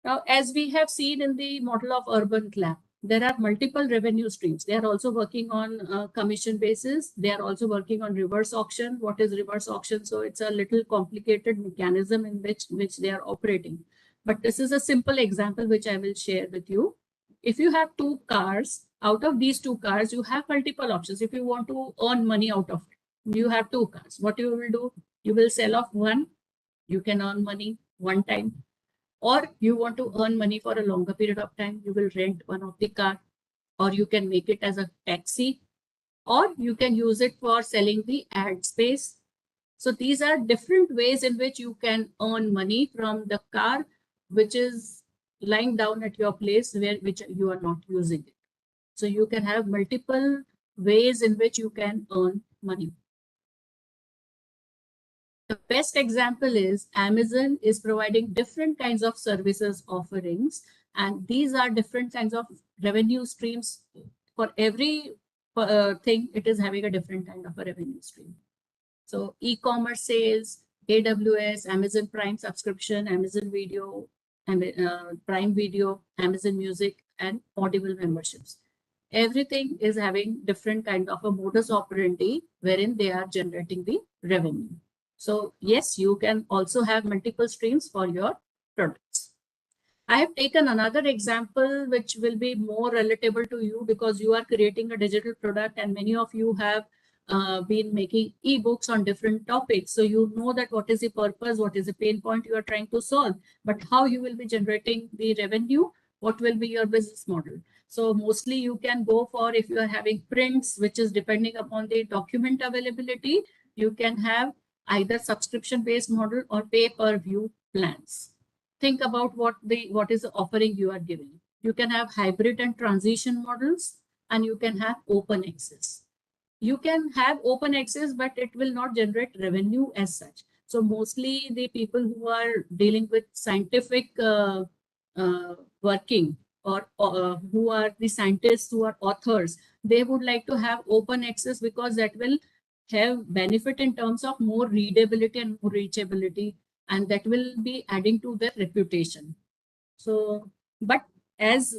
Now, as we have seen in the model of urban club, there are multiple revenue streams. They are also working on commission basis. They are also working on reverse auction. What is reverse auction? So it's a little complicated mechanism in which they are operating. But this is a simple example which I will share with you. If you have two cars, out of these two cars, you have multiple options. If you want to earn money out of it, you have two cars. What you will do? You will sell off one. You can earn money one time. Or you want to earn money for a longer period of time, you will rent one of the car, or you can make it as a taxi, or you can use it for selling the ad space. So these are different ways in which you can earn money from the car, which is lying down at your place which you are not using it. So you can have multiple ways in which you can earn money. The best example is Amazon is providing different kinds of services offerings, and these are different kinds of revenue streams. For every thing, it is having a different kind of a revenue stream. So e-commerce sales, AWS, Amazon Prime subscription, Amazon Video, Prime Video, Amazon Music, and Audible memberships. Everything is having different kind of a modus operandi wherein they are generating the revenue. So yes, you can also have multiple streams for your products. I have taken another example which will be more relatable to you because you are creating a digital product and many of you have been making ebooks on different topics. So you know that what is the purpose, what is the pain point you are trying to solve, but how you will be generating the revenue, what will be your business model. So mostly you can go for, if you are having prints, which is depending upon the document availability, you can have either subscription based model or pay per view plans. Think about what is the offering you are giving. You can have hybrid and transition models, and you can have open access. You can have open access, but it will not generate revenue as such. So mostly the people who are dealing with scientific working, or who are the scientists, who are authors, they would like to have open access, because that will have benefit in terms of more readability and more reachability, and that will be adding to their reputation. So, but as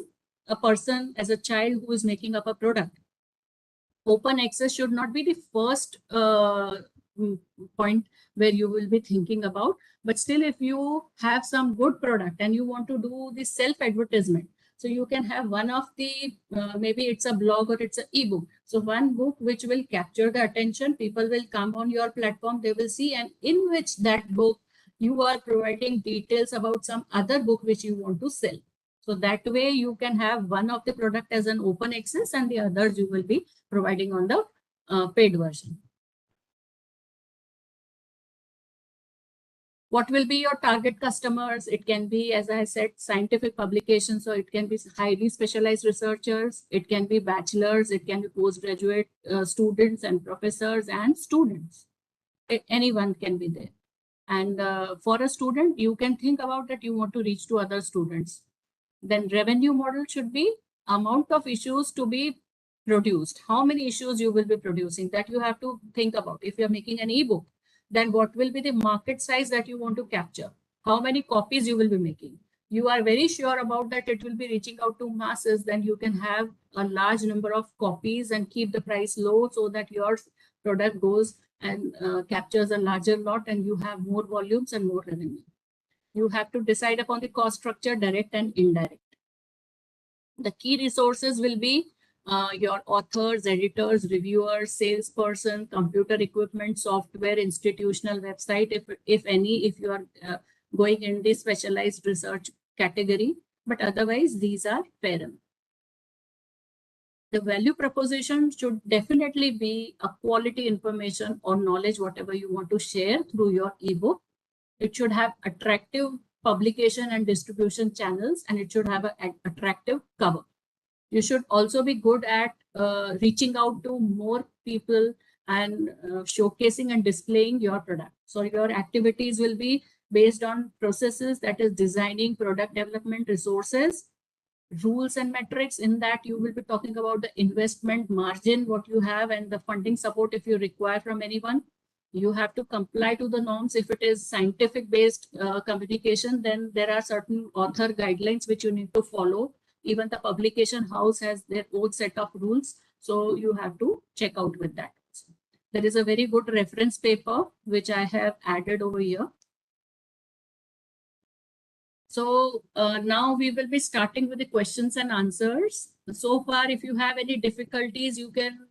a person, as a child who is making up a product, open access should not be the first point where you will be thinking about. But still, if you have some good product and you want to do the self advertisement, so you can have one of the maybe it's a blog or it's an ebook. So one book which will capture the attention, people will come on your platform, they will see, and in which that book you are providing details about some other book which you want to sell. So that way you can have one of the product as an open access, and the others you will be providing on the paid version. What will be your target customers? It can be, as I said, scientific publications, so it can be highly specialized researchers, it can be bachelors, it can be postgraduate students and professors and students. Anyone can be there. And for a student, you can think about that you want to reach to other students. Then revenue model should be amount of issues to be produced. How many issues you will be producing, that you have to think about. If you're making an ebook, then what will be the market size that you want to capture? How many copies you will be making? You are very sure about that it will be reaching out to masses, then you can have a large number of copies and keep the price low, so that your product goes and captures a larger lot, and you have more volumes and more revenue. You have to decide upon the cost structure, direct and indirect. The key resources will be your authors, editors, reviewers, salesperson, computer equipment, software, institutional website, if any, if you are going in the specialized research category. But otherwise, these are fair enough. The value proposition should definitely be a quality information or knowledge, whatever you want to share through your ebook. It should have attractive publication and distribution channels, and it should have an attractive cover. You should also be good at reaching out to more people and showcasing and displaying your product. So your activities will be based on processes, that is designing, product development, resources, rules and metrics. In that you will be talking about the investment margin, what you have, and the funding support if you require from anyone. You have to comply to the norms. If it is scientific based communication, then there are certain author guidelines which you need to follow. Even the publication house has their own set of rules, so you have to check out with that. There is a very good reference paper which I have added over here. So now we will be starting with the questions and answers. So far, if you have any difficulties, you can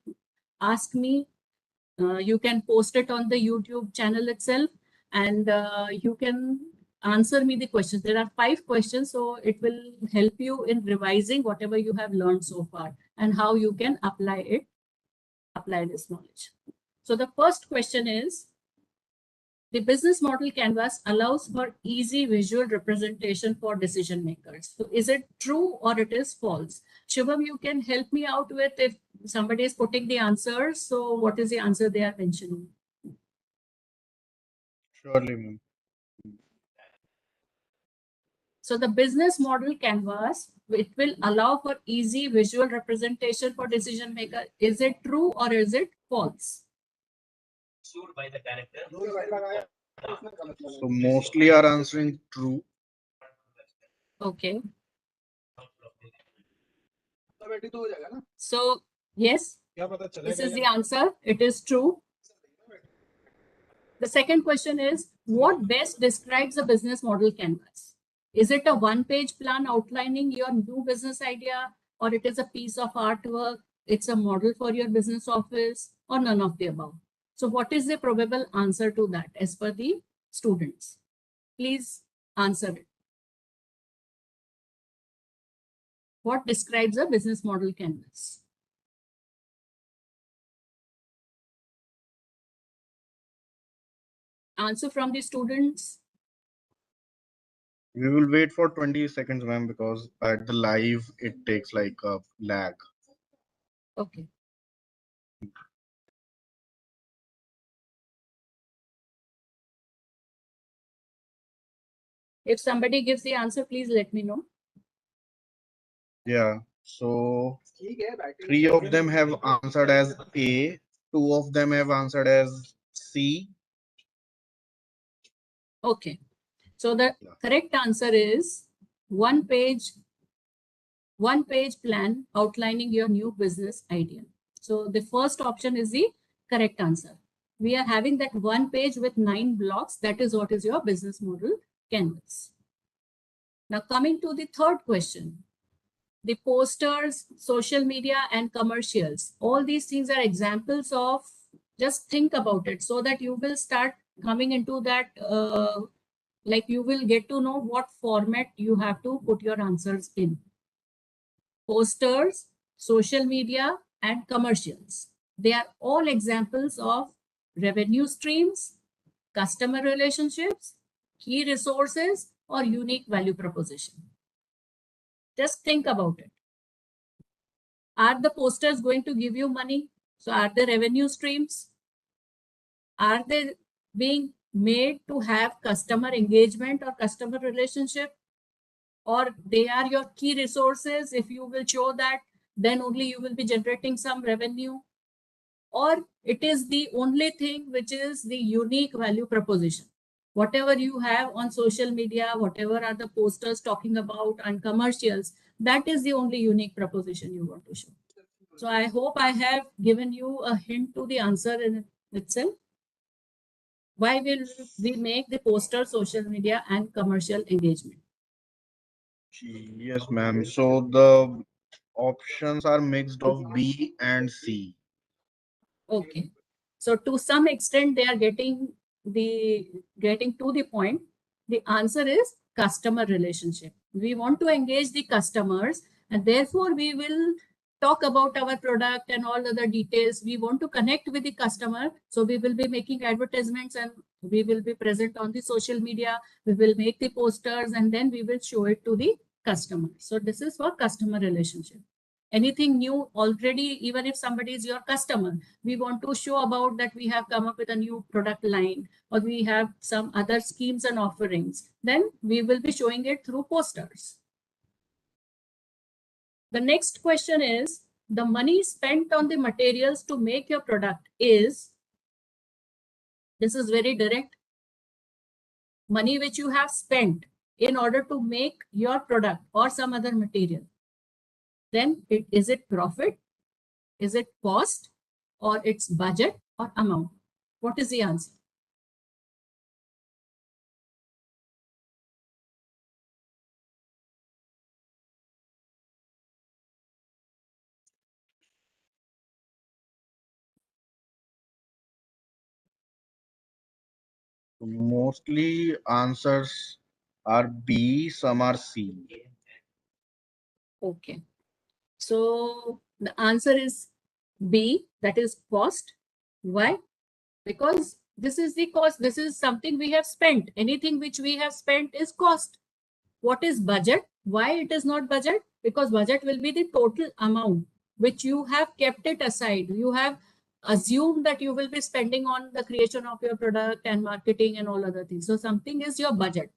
ask me. You can post it on the YouTube channel itself, and you can answer me the questions. There are 5 questions, so it will help you in revising whatever you have learned so far and how you can apply this knowledge. So the first question is, the business model canvas allows for easy visual representation for decision makers. So is it true or it is false? Shubham, you can help me out with, if somebody is putting the answers, so what is the answer they are mentioning? Surely, ma'am. So the business model canvas, it will allow for easy visual representation for decision maker. Is it true or is it false? So mostly are answering true. Okay. So yes, this is the answer. It is true. The second question is, what best describes a business model canvas? Is it a one-page plan outlining your new business idea, or it is a piece of artwork, it's a model for your business office, or none of the above? So what is the probable answer to that as per the students? Please answer it. What describes a business model canvas? Answer from the students. We will wait for 20 seconds, ma'am, because at the live it takes like a lag. Okay. If somebody gives the answer, please let me know. Yeah. So three of them have answered as A, two of them have answered as C. Okay. So the correct answer is one page plan outlining your new business idea. So the first option is the correct answer. We are having that one page with 9 blocks. That is what is your business model canvas. Now coming to the third question, the posters, social media, and commercials. All these things are examples of, just think about it so that you will start coming into that, like you will get to know what format you have to put your answers in. Posters, social media, and commercials. They are all examples of revenue streams, customer relationships, key resources, or unique value proposition. Just think about it. Are the posters going to give you money? So are they revenue streams? Are they being made to have customer engagement or customer relationship? Or they are your key resources? If you will show that, then only you will be generating some revenue. Or it is the only thing which is the unique value proposition. Whatever you have on social media, whatever are the posters talking about and commercials, that is the only unique proposition you want to show. So I hope I have given you a hint to the answer in itself. Why will we make the poster, social media, and commercial engagement? Yes, ma'am. So the options are mixed of B and C. Okay. So to some extent, they are getting to the point. The answer is customer relationship. We want to engage the customers, and therefore we will talk about our product and all other details. We want to connect with the customer. So we will be making advertisements and we will be present on the social media. We will make the posters and then we will show it to the customer. So this is for customer relationship. Anything new already, even if somebody is your customer, we want to show about that we have come up with a new product line or we have some other schemes and offerings, then we will be showing it through posters. The next question is, the money spent on the materials to make your product is, this is very direct, money which you have spent in order to make your product or some other material. Then is it profit? Is it cost? Or its budget or amount? What is the answer? Mostly answers are B, some are C. Okay. So the answer is B, that is cost. Why? Because this is the cost. This is something we have spent. Anything which we have spent is cost. What is budget? Why it is not budget? Because budget will be the total amount which you have kept it aside. You have assumed that you will be spending on the creation of your product and marketing and all other things. So something is your budget.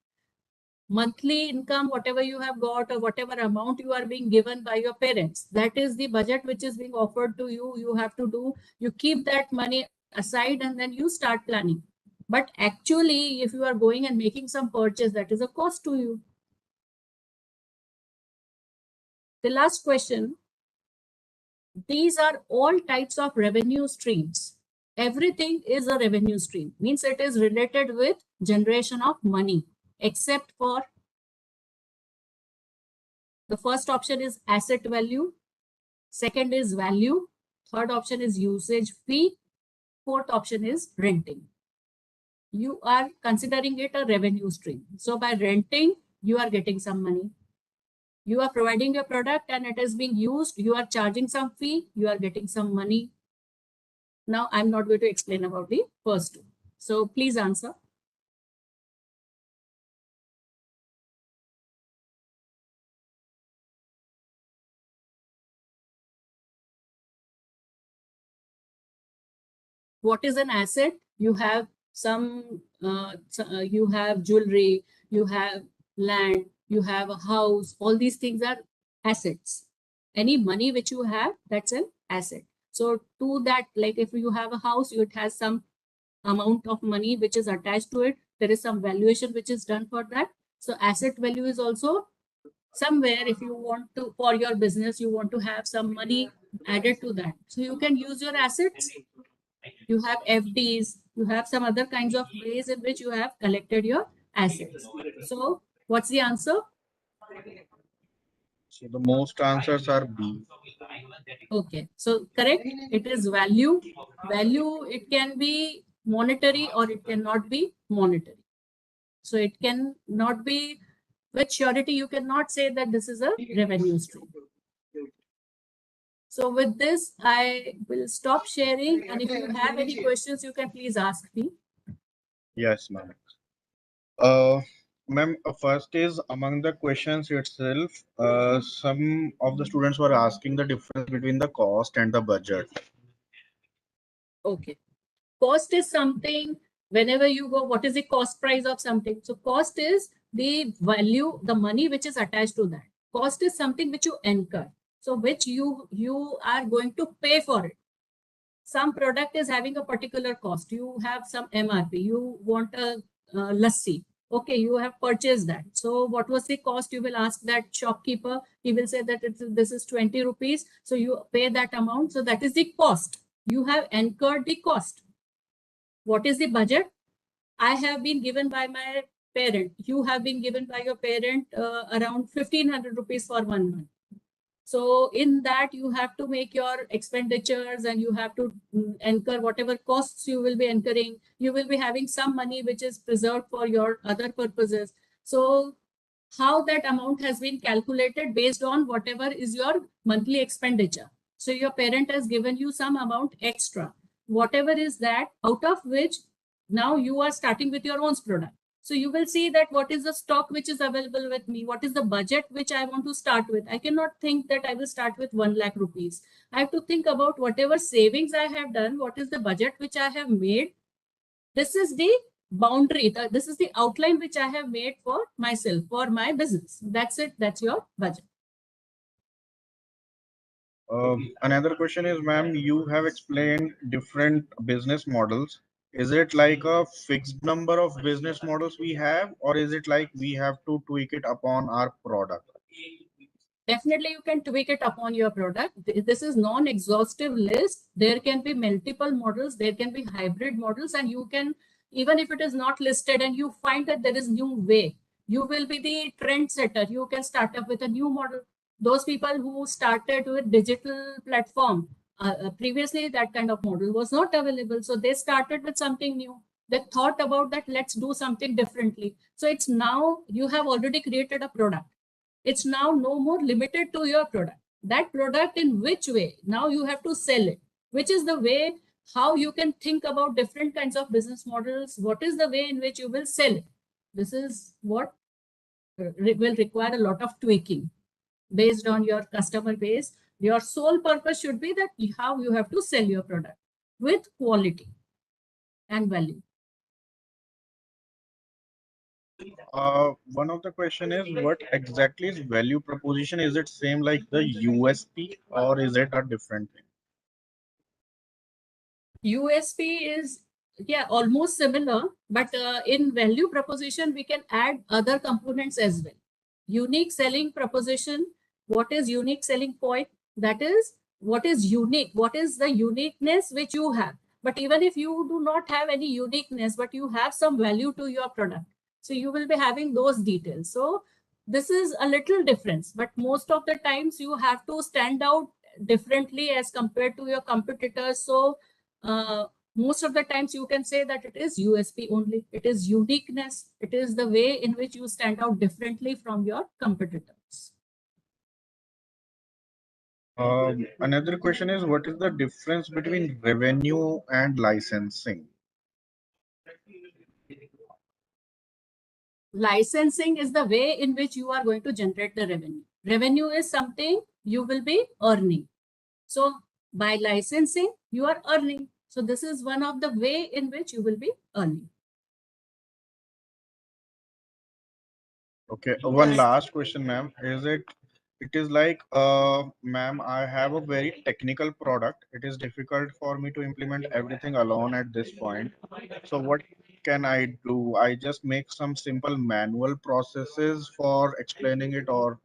Monthly income, whatever you have got or whatever amount you are being given by your parents, that is the budget which is being offered to you. You have to do, you keep that money aside and then you start planning. But actually, if you are going and making some purchase, that is a cost to you. The last question, these are all types of revenue streams. Everything is a revenue stream, means it is related with generation of money, except for the first option is asset value, second is value, third option is usage fee, fourth option is renting. You are considering it a revenue stream. So by renting, you are getting some money. You are providing your product and it is being used. You are charging some fee. You are getting some money. Now, I'm not going to explain about the first two. So please answer. What is an asset? You have you have jewelry, you have land, you have a house. All these things are assets. Any money which you have, that's an asset. So to that, like if you have a house, it has some amount of money which is attached to it. There is some valuation which is done for that. So asset value is also somewhere. If you want to, for your business, you want to have some money added to that, so you can use your assets. You have FDs, you have some other kinds of ways in which you have collected your assets. So what's the answer? So the most answers are B. Okay, so correct, it is value. Value, it can be monetary or it cannot be monetary. So it can not be with surety. You cannot say that this is a revenue stream. So with this, I will stop sharing. And if you have any questions, you can please ask me. Yes, ma'am. Uh, Ma'am, first is among the questions itself, some of the students were asking the difference between the cost and the budget. Okay. Cost is something, whenever you go, what is the cost price of something? So cost is the value, the money which is attached to that. Cost is something which you incur. So which you are going to pay for it. Some product is having a particular cost. You have some MRP. You want a lassi. Okay, you have purchased that. So what was the cost? You will ask that shopkeeper. He will say that this is 20 rupees. So you pay that amount. So that is the cost. You have incurred the cost. What is the budget? I have been given by my parent. You have been given by your parent around 1500 rupees for 1 month. So in that, you have to make your expenditures and you have to incur whatever costs you will be incurring. You will be having some money which is preserved for your other purposes. So how that amount has been calculated based on whatever is your monthly expenditure. So your parent has given you some amount extra, whatever is that, out of which now you are starting with your own product. So you will see that what is the stock which is available with me, what is the budget which I want to start with. I cannot think that I will start with 1 lakh rupees. I have to think about whatever savings I have done, what is the budget which I have made. This is the boundary, this is the outline which I have made for myself, for my business. That's it. That's your budget. Another question is, ma'am, you have explained different business models. Is it like a fixed number of business models we have, or is it like we have to tweak it upon our product? Definitely, you can tweak it upon your product. This is non-exhaustive list. There can be multiple models. There can be hybrid models, and you can, even if it is not listed and you find that there is new way, you will be the trendsetter. You can start up with a new model. Those people who started with digital platform, previously that kind of model was not available. So they started with something new. They thought about that, let's do something differently. So it's now you have already created a product. It's now no more limited to your product. That product, in which way now you have to sell it, which is the way how you can think about different kinds of business models. What is the way in which you will sell it? This is what will require a lot of tweaking based on your customer base. Your sole purpose should be that how you have to sell your product with quality and value. One of the question is, what exactly is value proposition? Is it same like the USP, or is it a different thing? USP is, yeah, almost similar, but in value proposition, we can add other components as well. Unique selling proposition. What is unique selling point? That is what is unique. What is the uniqueness which you have? But even if you do not have any uniqueness, but you have some value to your product, so you will be having those details. So this is a little difference, but most of the times you have to stand out differently as compared to your competitors. So uh, most of the times you can say that it is USP only. It is uniqueness. It is the way in which you stand out differently from your competitors. Another question is, what is the difference between revenue and licensing? Licensing is the way in which you are going to generate the revenue. Revenue is something you will be earning. So by licensing, you are earning. So this is one of the way in which you will be earning. Okay, one last question, ma'am. It is like, ma'am, I have a very technical product. It is difficult for me to implement everything alone at this point. So what can I do? I just make some simple manual processes for explaining it, or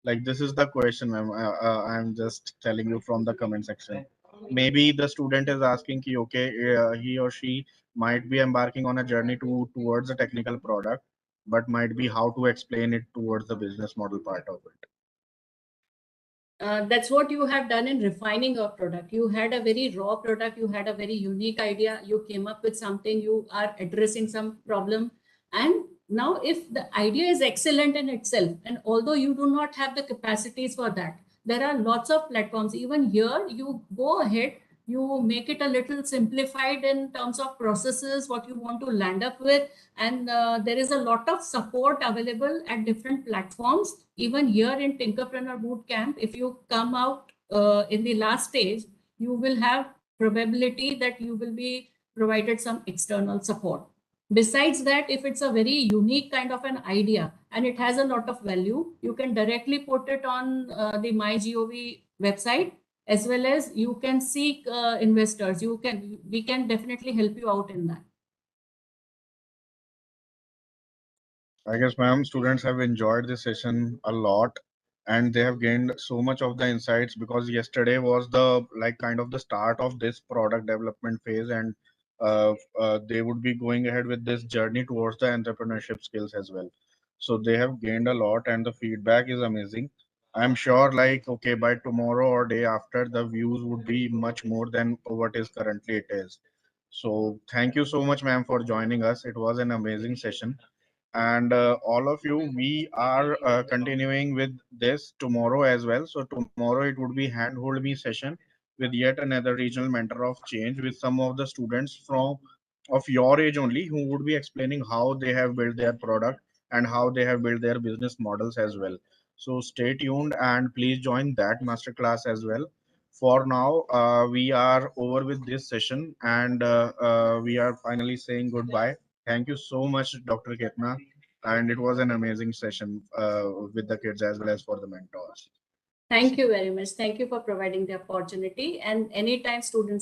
like this is the question, ma'am. I'm just telling you from the comment section. Maybe the student is asking, ki, okay, he or she might be embarking on a journey towards a technical product, but might be how to explain it towards the business model part of it. That's what you have done in refining your product. You had a very raw product, you had a very unique idea, you came up with something, you are addressing some problem. And now, if the idea is excellent in itself, and although you do not have the capacities for that, there are lots of platforms. Even here, you go ahead, you make it a little simplified in terms of processes, what you want to land up with, and there is a lot of support available at different platforms. Even here in Tinkerpreneur Bootcamp, if you come out in the last stage, you will have probability that you will be provided some external support. Besides that, if it's a very unique kind of an idea and it has a lot of value, you can directly put it on the MyGov website, as well as you can seek investors. We can definitely help you out in that. I guess, ma'am, students have enjoyed this session a lot, and they have gained so much of the insights, because yesterday was the like kind of the start of this product development phase, and they would be going ahead with this journey towards the entrepreneurship skills as well. So they have gained a lot, and the feedback is amazing. I'm sure, like, okay, by tomorrow or day after, the views would be much more than what is currently it is. So thank you so much, ma'am, for joining us. It was an amazing session. And all of you, we are continuing with this tomorrow as well. So tomorrow it would be handhold me session with yet another regional mentor of change, with some of the students from of your age only, who would be explaining how they have built their product and how they have built their business models as well. So stay tuned and please join that masterclass as well. For now, we are over with this session, and we are finally saying goodbye. Thank you so much, Dr. Ketna, and it was an amazing session with the kids as well as for the mentors. Thank you very much. Thank you for providing the opportunity. And anytime students